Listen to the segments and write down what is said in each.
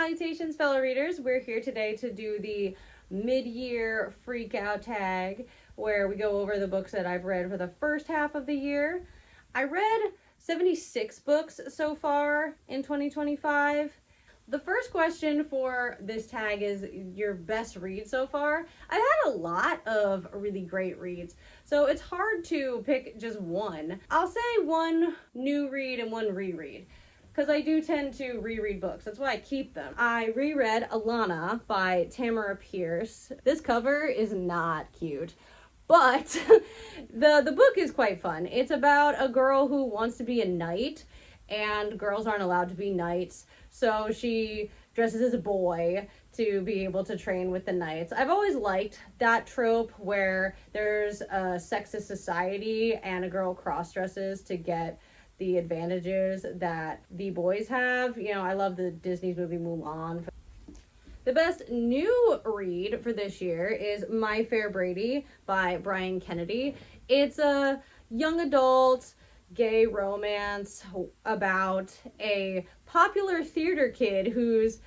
Salutations, fellow readers. We're here today to do the mid-year freak-out tag, where we go over the books that I've read for the first half of the year. I read 76 books so far in 2025. The first question for this tag is your best read so far. I've had a lot of really great reads, so it's hard to pick just one. I'll say one new read and one reread, because I do tend to reread books. That's why I keep them. I reread Alanna by Tamora Pierce. This cover is not cute, but the book is quite fun. It's about a girl who wants to be a knight, and girls aren't allowed to be knights, so she dresses as a boy to be able to train with the knights. I've always liked that trope where there's a sexist society and a girl cross-dresses to get the advantages that the boys have. You know, I love the Disney's movie Mulan. The best new read for this year is My Fair Brady by Brian Kennedy. It's a young adult gay romance about a popular theater kid who's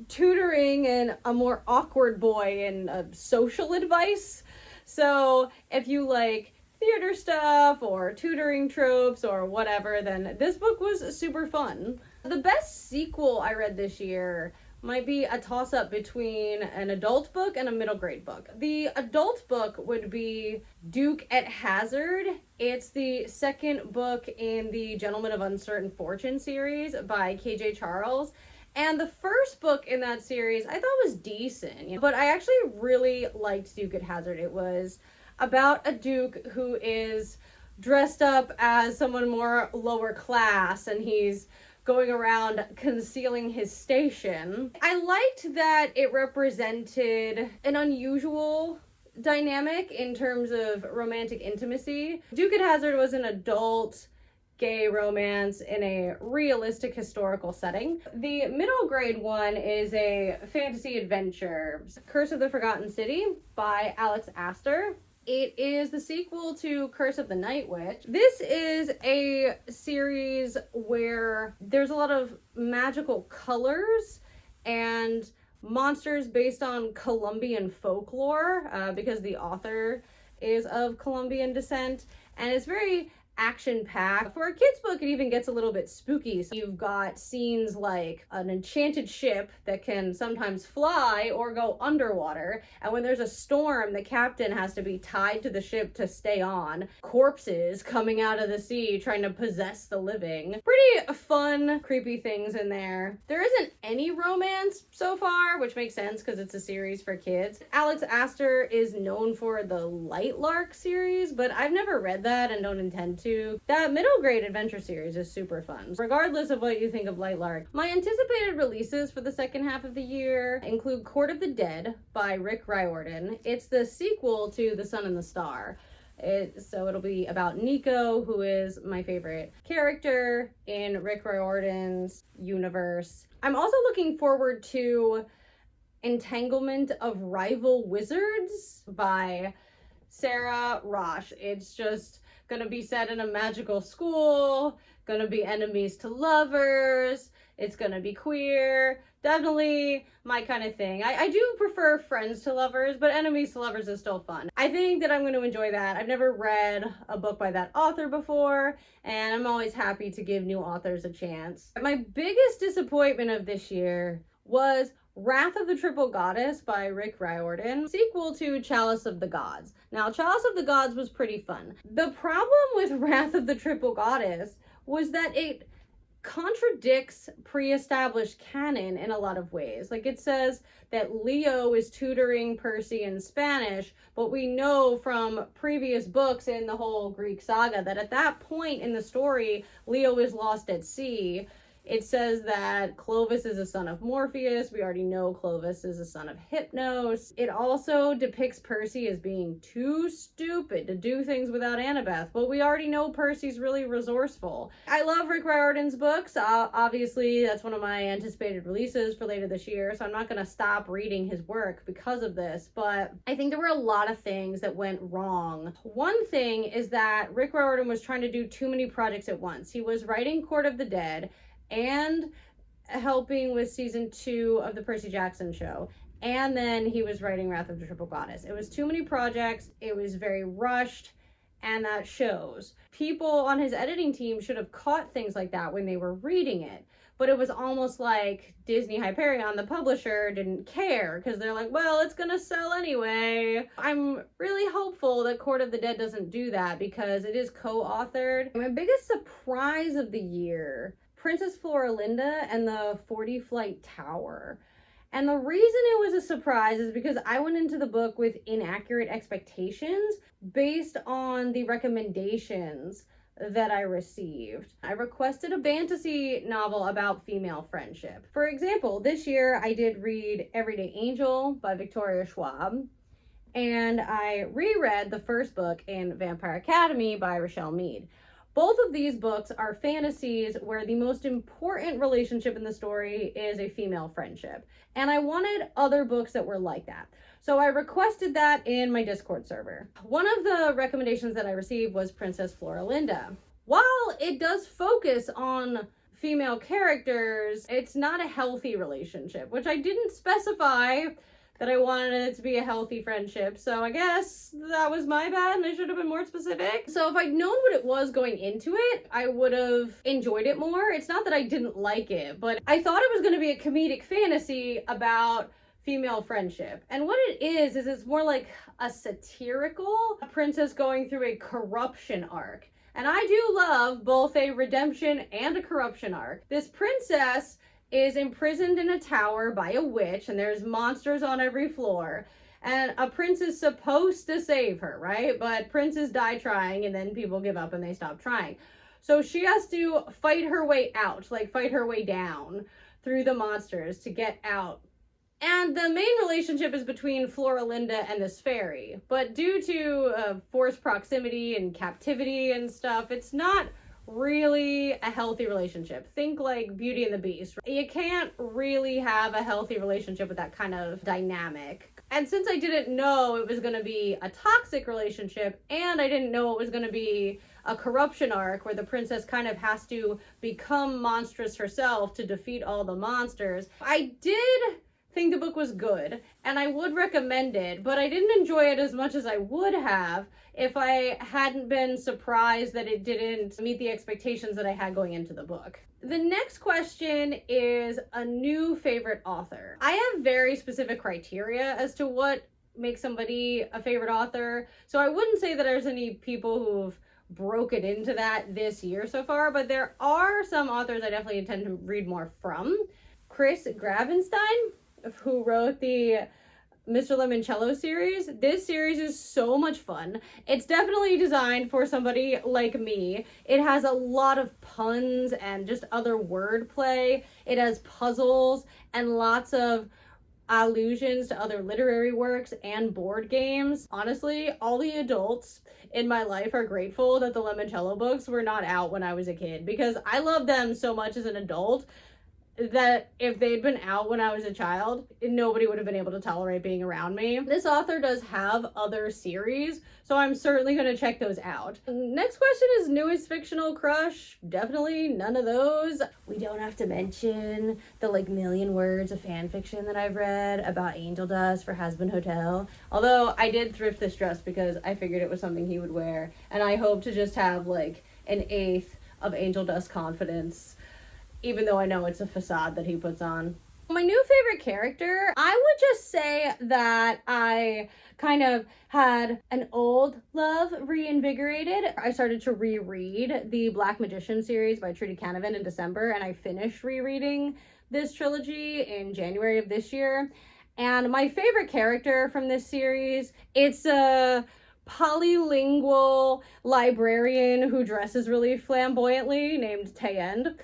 tutoring a more awkward boy in social advice. So if you like theater stuff or tutoring tropes or whatever, then this book was super fun. The best sequel I read this year might be a toss-up between an adult book and a middle grade book. The adult book would be Duke at Hazard. It's the second book in the Gentleman of Uncertain Fortune series by K.J. Charles. And the first book in that series I thought was decent, but I actually really liked Duke at Hazard. It was about a duke who is dressed up as someone more lower class, and he's going around concealing his station. I liked that it represented an unusual dynamic in terms of romantic intimacy. Duke at Hazard was an adult gay romance in a realistic historical setting. The middle grade one is a fantasy adventure, Curse of the Forgotten City by Aster. It is the sequel to Curse of the Night Witch. This is a series where there's a lot of magical colors and monsters based on Colombian folklore, because the author is of Colombian descent, and it's very action-packed. For a kid's book, it even gets a little bit spooky. So you've got scenes like an enchanted ship that can sometimes fly or go underwater, and when there's a storm, the captain has to be tied to the ship to stay on. Corpses coming out of the sea trying to possess the living. Pretty fun, creepy things in there. There isn't any romance so far, which makes sense because it's a series for kids. Aster is known for the Lightlark series, but I've never read that and don't intend to. That middle grade adventure series is super fun, regardless of what you think of Lightlark. My anticipated releases for the second half of the year include Court of the Dead by Riordan. It's the sequel to The Sun and the Star. So it'll be about Nico, who is my favorite character in Rick Riordan's universe. I'm also looking forward to Entanglement of Rival Wizards by Sara, Raasch. It's just gonna be set in a magical school, gonna be enemies to lovers, it's gonna be queer. Definitely my kind of thing. I do prefer friends to lovers, but enemies to lovers is still fun. I think that I'm going to enjoy that. I've never read a book by that author before, and I'm always happy to give new authors a chance. My biggest disappointment of this year was Wrath of the Triple Goddess by Rick Riordan, sequel to Chalice of the Gods. Now, Chalice of the Gods was pretty fun. The problem with Wrath of the Triple Goddess was that it contradicts pre-established canon in a lot of ways. Like, it says that Leo is tutoring Percy in Spanish, but we know from previous books in the whole Greek saga that at that point in the story, Leo is lost at sea. It says that Clovis is a son of Morpheus. We already know Clovis is a son of Hypnos. It also depicts Percy as being too stupid to do things without Annabeth, but we already know Percy's really resourceful. I love Rick Riordan's books. Obviously, that's one of my anticipated releases for later this year, so I'm not going to stop reading his work because of this, but I think there were a lot of things that went wrong. One thing is that Rick Riordan was trying to do too many projects at once. He was writing Court of the Dead and helping with season 2 of the Percy Jackson show. And then he was writing Wrath of the Triple Goddess. It was too many projects. It was very rushed. And that shows. People on his editing team should have caught things like that when they were reading it. But it was almost like Disney Hyperion, the publisher, didn't care because they're like, well, it's gonna sell anyway. I'm really hopeful that Court of the Dead doesn't do that because it is co-authored. My biggest surprise of the year, Princess Floralinda and the 40 Flight Tower. And the reason it was a surprise is because I went into the book with inaccurate expectations based on the recommendations that I received. I requested a fantasy novel about female friendship. For example, this year I did read Everyday Angel by Victoria Schwab, and I reread the first book in Vampire Academy by Rochelle Mead. Both of these books are fantasies where the most important relationship in the story is a female friendship. And I wanted other books that were like that. So I requested that in my Discord server. One of the recommendations that I received was Princess Floralinda. While it does focus on female characters, it's not a healthy relationship, which I didn't specify that I wanted it to be a healthy friendship. So I guess that was my bad and I should have been more specific. So if I'd known what it was going into it, I would have enjoyed it more. It's not that I didn't like it, but I thought it was going to be a comedic fantasy about female friendship. And what it is it's more like a satirical princess going through a corruption arc. And I do love both a redemption and a corruption arc. This princess is imprisoned in a tower by a witch, and there's monsters on every floor. And a prince is supposed to save her, right? But princes die trying, and then people give up and they stop trying. So she has to fight her way out, like fight her way down through the monsters to get out. And the main relationship is between Floralinda and this fairy. But due to forced proximity and captivity and stuff, it's not really a healthy relationship. Think like Beauty and the Beast. You can't really have a healthy relationship with that kind of dynamic. And since I didn't know it was going to be a toxic relationship, and I didn't know it was going to be a corruption arc where the princess kind of has to become monstrous herself to defeat all the monsters, I did think the book was good and I would recommend it, but I didn't enjoy it as much as I would have if I hadn't been surprised that it didn't meet the expectations that I had going into the book. The next question is a new favorite author. I have very specific criteria as to what makes somebody a favorite author, so I wouldn't say that there's any people who've broken into that this year so far, but there are some authors I definitely intend to read more from. Chris Gravenstein, who wrote the Mr. Limoncello series. This series is so much fun. It's definitely designed for somebody like me. It has a lot of puns and just other wordplay. It has puzzles and lots of allusions to other literary works and board games. Honestly, all the adults in my life are grateful that the Limoncello books were not out when I was a kid, because I love them so much as an adult that if they'd been out when I was a child, nobody would have been able to tolerate being around me. This author does have other series, so I'm certainly going to check those out. Next question is newest fictional crush. Definitely none of those. We don't have to mention the million words of fan fiction that I've read about Angel Dust for Has Been Hotel. Although I did thrift this dress because I figured it was something he would wear, and I hope to just have an eighth of Angel Dust confidence, even though I know it's a facade that he puts on. My new favorite character, I would just say that I kind of had an old love reinvigorated. I started to reread the Black Magician series by Trudy Canavan in December, and I finished rereading this trilogy in January of this year. And my favorite character from this series, it's a polylingual librarian who dresses really flamboyantly named Tayend.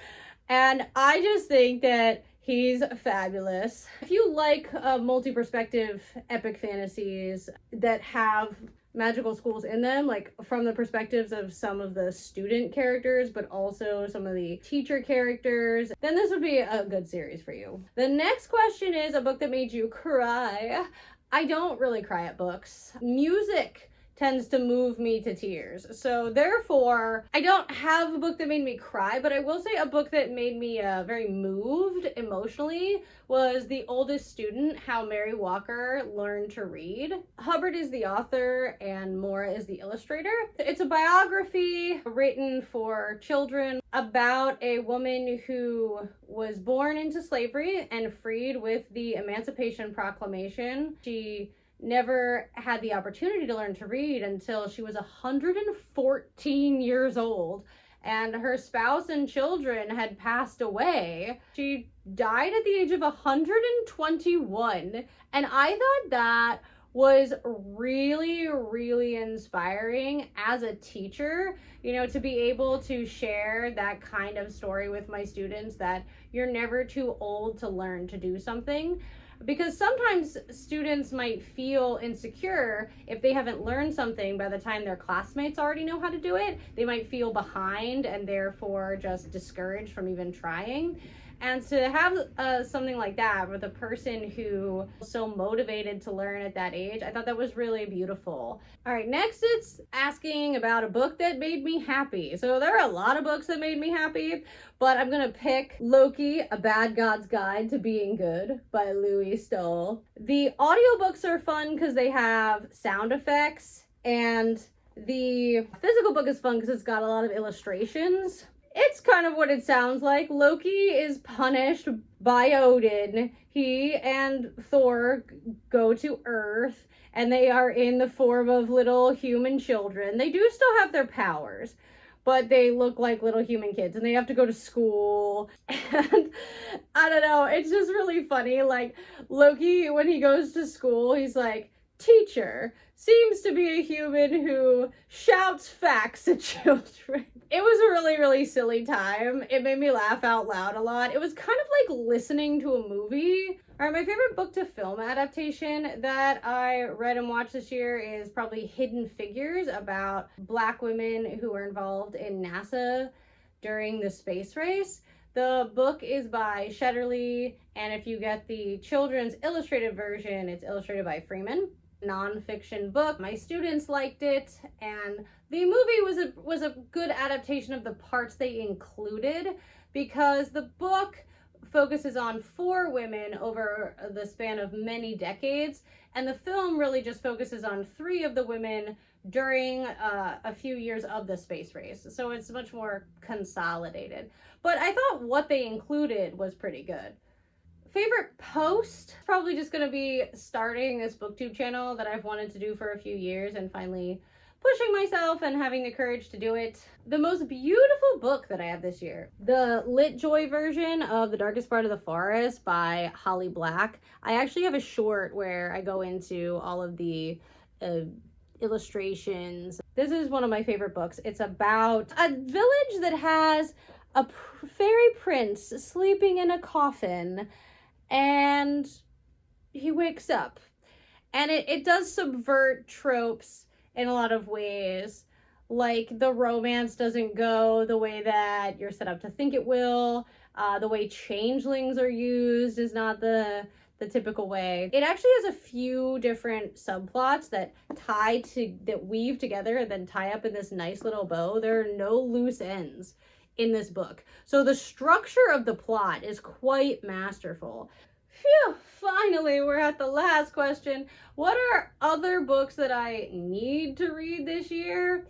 And I just think that he's fabulous. If you like multi-perspective epic fantasies that have magical schools in them, from the perspectives of some of the student characters, but also some of the teacher characters, then this would be a good series for you. The next question is a book that made you cry. I don't really cry at books. Music tends to move me to tears. So therefore, I don't have a book that made me cry, but I will say a book that made me very moved emotionally was The Oldest Student, How Mary Walker Learned to Read. Hubbard is the author and Mora is the illustrator. It's a biography written for children about a woman who was born into slavery and freed with the Emancipation Proclamation. She never had the opportunity to learn to read until she was 114 years old, and her spouse and children had passed away. She died at the age of 121, and I thought that was really, really inspiring as a teacher, you know, to be able to share that kind of story with my students, that you're never too old to learn to do something. Because sometimes students might feel insecure if they haven't learned something by the time their classmates already know how to do it. They might feel behind and therefore just discouraged from even trying. And to have something like that with a person who was so motivated to learn at that age, I thought that was really beautiful. All right, next it's asking about a book that made me happy. So there are a lot of books that made me happy, but I'm gonna pick Loki, A Bad God's Guide to Being Good by Louis Stoll. The audiobooks are fun because they have sound effects, and the physical book is fun because it's got a lot of illustrations. It's kind of what it sounds like. Loki is punished by Odin. He and Thor go to Earth, and they are in the form of little human children. They do still have their powers, but they look like little human kids, and they have to go to school. And I don't know, it's just really funny. Like, Loki, when he goes to school, he's like, teacher seems to be a human who shouts facts at children. It was a really, really silly time. It made me laugh out loud a lot. It was kind of like listening to a movie. All right, my favorite book to film adaptation that I read and watched this year is probably Hidden Figures, about Black women who were involved in NASA during the space race. The book is by Shetterly, and if you get the children's illustrated version, it's illustrated by Freeman. Nonfiction book. My students liked it, and the movie was a good adaptation of the parts they included, because the book focuses on 4 women over the span of many decades, and the film really just focuses on 3 of the women during a few years of the space race. So it's much more consolidated. But I thought what they included was pretty good. Favorite post? Probably just gonna be starting this BookTube channel that I've wanted to do for a few years, and finally pushing myself and having the courage to do it. The most beautiful book that I have this year, the Lit Joy version of The Darkest Part of the Forest by Holly Black. I actually have a short where I go into all of the illustrations. This is one of my favorite books. It's about a village that has a fairy prince sleeping in a coffin, and he wakes up. And it does subvert tropes in a lot of ways. Like, the romance doesn't go the way that you're set up to think it will. The way changelings are used is not the typical way. It actually has a few different subplots that weave together and then tie up in this nice little bow. There are no loose ends in this book. So the structure of the plot is quite masterful. Phew, finally, we're at the last question. What are other books that I need to read this year?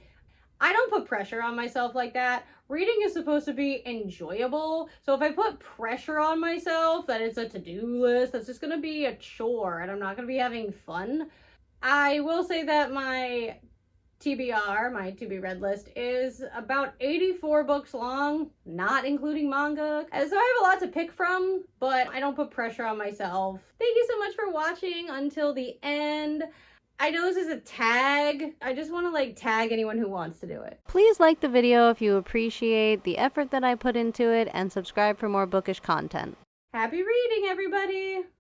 I don't put pressure on myself like that. Reading is supposed to be enjoyable. So if I put pressure on myself that it's a to-do list, that's just gonna be a chore and I'm not gonna be having fun. I will say that my TBR, my to be read list, is about 84 books long, not including manga. And so I have a lot to pick from, but I don't put pressure on myself. Thank you so much for watching until the end. I know this is a tag. I just want to tag anyone who wants to do it. Please like the video if you appreciate the effort that I put into it, and subscribe for more bookish content. Happy reading, everybody!